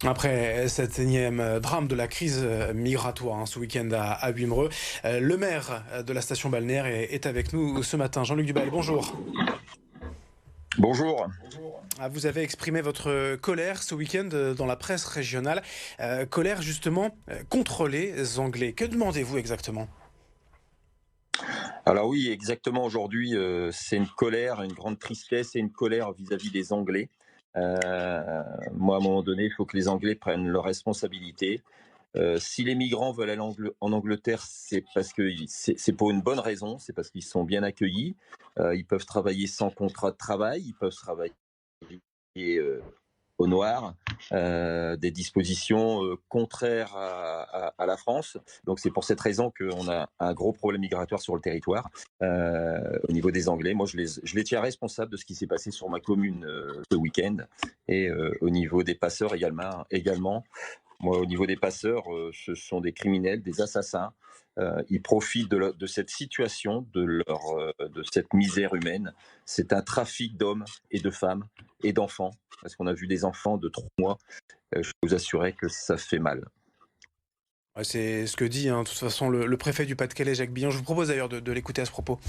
Après cet énième drame de la crise migratoire ce week-end à Wimereux, le maire de la station balnéaire est avec nous ce matin. Jean-Luc Dubal, bonjour. Bonjour. Vous avez exprimé votre colère ce week-end dans la presse régionale. Colère justement contre les Anglais. Que demandez-vous exactement? Alors oui, exactement aujourd'hui, c'est une colère, une grande tristesse et une colère vis-à-vis des Anglais. Heu, Moi, à un moment donné, il faut que les Anglais prennent leurs responsabilités. Si les migrants veulent aller en Angleterre, c'est parce que c'est pour une bonne raison, c'est parce qu'ils sont bien accueillis. Ils peuvent travailler sans contrat de travail, ils peuvent travailler, au noir, des dispositions contraires à la France. Donc c'est pour cette raison qu'on a un gros problème migratoire sur le territoire au niveau des Anglais. Moi, je les tiens responsables de ce qui s'est passé sur ma commune ce week-end et au niveau des passeurs également. Moi, au niveau des passeurs, ce sont des criminels, des assassins. Ils profitent de cette situation, de cette misère humaine. C'est un trafic d'hommes et de femmes et d'enfants, parce qu'on a vu des enfants de 3 mois. Je peux vous assurer que ça fait mal. Ouais, c'est ce que dit de toute façon le préfet du Pas-de-Calais, Jacques Billon. Je vous propose d'ailleurs de l'écouter à ce propos.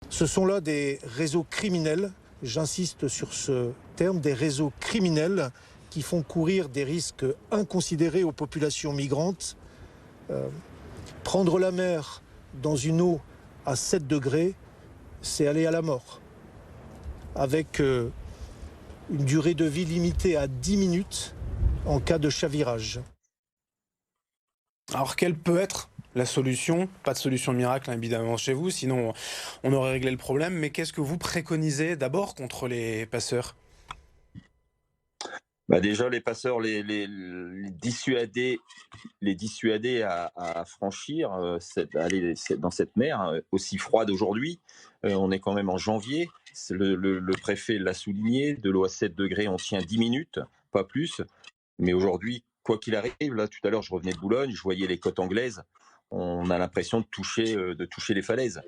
Ce sont là des réseaux criminels, j'insiste sur ce terme, des réseaux criminels qui font courir des risques inconsidérés aux populations migrantes. Prendre la mer dans une eau à 7 degrés, c'est aller à la mort. Avec une durée de vie limitée à 10 minutes en cas de chavirage. Alors quelle peut être la solution? Pas de solution miracle évidemment chez vous, sinon on aurait réglé le problème. Mais qu'est-ce que vous préconisez d'abord contre les passeurs? Bah, déjà, les passeurs, les dissuader à franchir, aller dans cette mer aussi froide aujourd'hui. On est quand même en janvier. Le préfet l'a souligné, de l'eau à 7 degrés, on tient 10 minutes, pas plus. Mais aujourd'hui, quoi qu'il arrive, là, tout à l'heure, je revenais de Boulogne, je voyais les côtes anglaises. On a l'impression de toucher les falaises.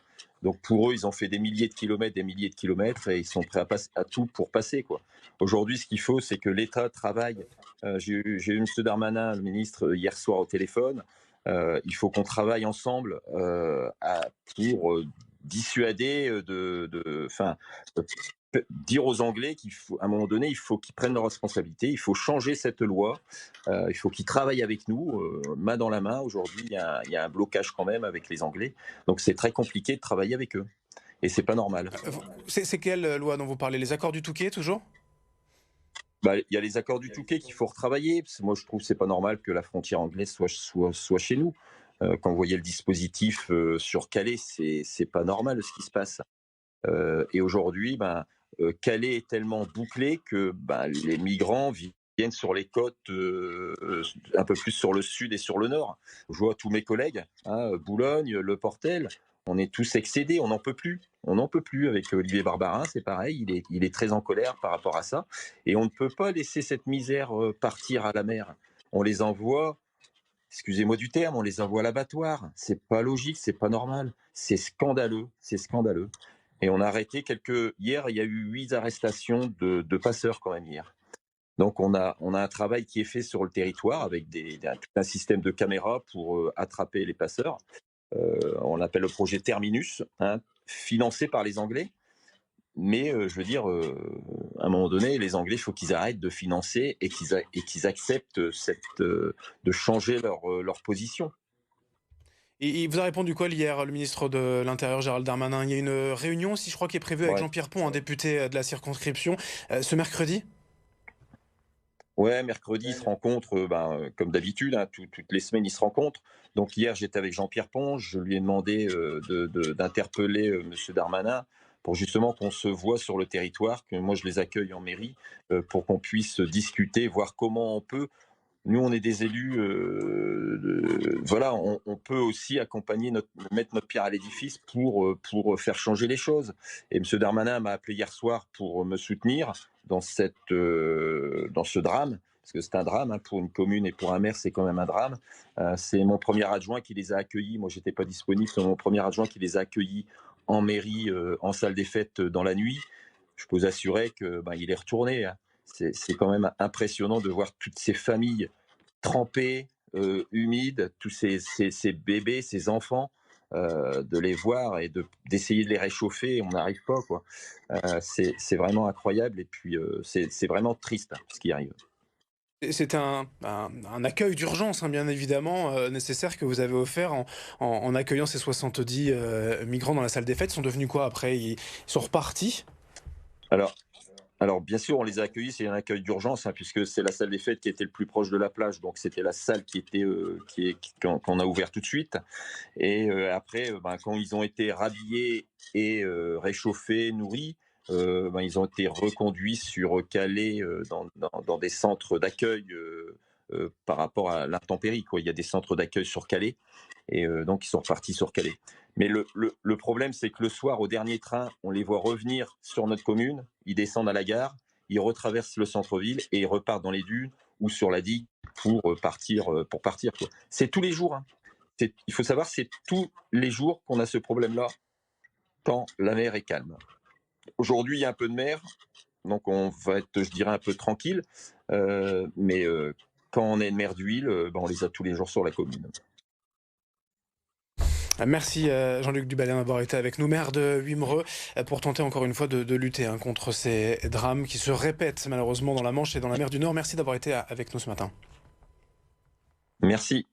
Donc pour eux, ils ont fait des milliers de kilomètres, et ils sont prêts à tout pour passer, quoi. Aujourd'hui, ce qu'il faut, c'est que l'État travaille. J'ai eu M. Darmanin, le ministre, hier soir au téléphone. Il faut qu'on travaille ensemble pour dissuader enfin, dire aux Anglais qu'il faut, à un moment donné, il faut qu'ils prennent leurs responsabilités, il faut changer cette loi, il faut qu'ils travaillent avec nous, main dans la main. Aujourd'hui, il y a un blocage quand même avec les Anglais, donc c'est très compliqué de travailler avec eux, et c'est pas normal. C'est quelle loi dont vous parlez? Les accords du Touquet toujours? Bah, il y a les accords du Touquet qu'il faut retravailler, parce que moi je trouve que c'est pas normal que la frontière anglaise soit chez nous. Quand vous voyez le dispositif sur Calais, c'est pas normal ce qui se passe. Et aujourd'hui, Calais est tellement bouclé que les migrants viennent sur les côtes, un peu plus sur le sud et sur le nord. Je vois tous mes collègues, Boulogne, Le Portel, on est tous excédés, on n'en peut plus. On n'en peut plus. Avec Olivier Barbarin, c'est pareil, il est très en colère par rapport à ça. Et on ne peut pas laisser cette misère partir à la mer. On les envoie, excusez-moi du terme, on les envoie à l'abattoir. C'est pas logique, c'est pas normal. C'est scandaleux, c'est scandaleux. Et on a arrêté hier, il y a eu 8 arrestations de passeurs quand même hier. Donc on a un travail qui est fait sur le territoire avec tout un système de caméras pour attraper les passeurs. On l'appelle le projet Terminus, financé par les Anglais. Mais je veux dire, à un moment donné, les Anglais, il faut qu'ils arrêtent de financer et qu'ils acceptent de changer leur position. Et il vous a répondu quoi hier, le ministre de l'Intérieur Gérald Darmanin? Il y a une réunion aussi, je crois, qui est prévue avec Ouais. Jean-Pierre Pont, un député de la circonscription, ce mercredi? Ouais, mercredi, ils se rencontrent, comme d'habitude, toutes les semaines, ils se rencontrent. Donc hier, j'étais avec Jean-Pierre Pons, je lui ai demandé d'interpeller Monsieur Darmanin pour justement qu'on se voit sur le territoire, que moi je les accueille en mairie, pour qu'on puisse discuter, voir comment on peut. Nous, on est des élus, voilà, on peut aussi accompagner, mettre notre pierre à l'édifice pour faire changer les choses. Et M. Darmanin m'a appelé hier soir pour me soutenir dans ce drame, parce que c'est un drame, pour une commune et pour un maire, c'est quand même un drame. C'est mon premier adjoint qui les a accueillis. Moi, j'étais pas disponible. C'est mon premier adjoint qui les a accueillis en mairie, en salle des fêtes dans la nuit. Je peux vous assurer que il est retourné. c'est quand même impressionnant de voir toutes ces familles trempées, humides, tous ces bébés, ces enfants, de les voir et d'essayer de les réchauffer, on n'arrive pas, quoi. C'est vraiment incroyable et puis c'est vraiment triste, hein, ce qui arrive. C'est un accueil d'urgence, hein, bien évidemment, nécessaire que vous avez offert en accueillant ces 70 migrants dans la salle des fêtes. Ils sont devenus quoi après? Ils sont repartis? Alors, Alors bien sûr, on les a accueillis, c'est un accueil d'urgence, hein, puisque c'est la salle des fêtes qui était le plus proche de la plage, donc c'était la salle qui était qu'on a ouvert tout de suite. Et après, ben, quand ils ont été rhabillés et réchauffés, nourris, ben, ils ont été reconduits sur Calais dans des centres d'accueil par rapport à l'intempérie, quoi. Il y a des centres d'accueil sur Calais et donc ils sont repartis sur Calais. Mais le problème, c'est que le soir, au dernier train, on les voit revenir sur notre commune, ils descendent à la gare, ils retraversent le centre-ville et ils repartent dans les dunes ou sur la digue pour partir, quoi. C'est tous les jours, hein. Il faut savoir, c'est tous les jours qu'on a ce problème-là quand la mer est calme. Aujourd'hui, il y a un peu de mer, donc on va être, je dirais, un peu tranquille, mais quand on a une mer d'huile, ben, on les a tous les jours sur la commune. Merci Jean-Luc Duballin d'avoir été avec nous, maire de Wimereux, pour tenter encore une fois de lutter contre ces drames qui se répètent malheureusement dans la Manche et dans la mer du Nord. Merci d'avoir été avec nous ce matin. Merci.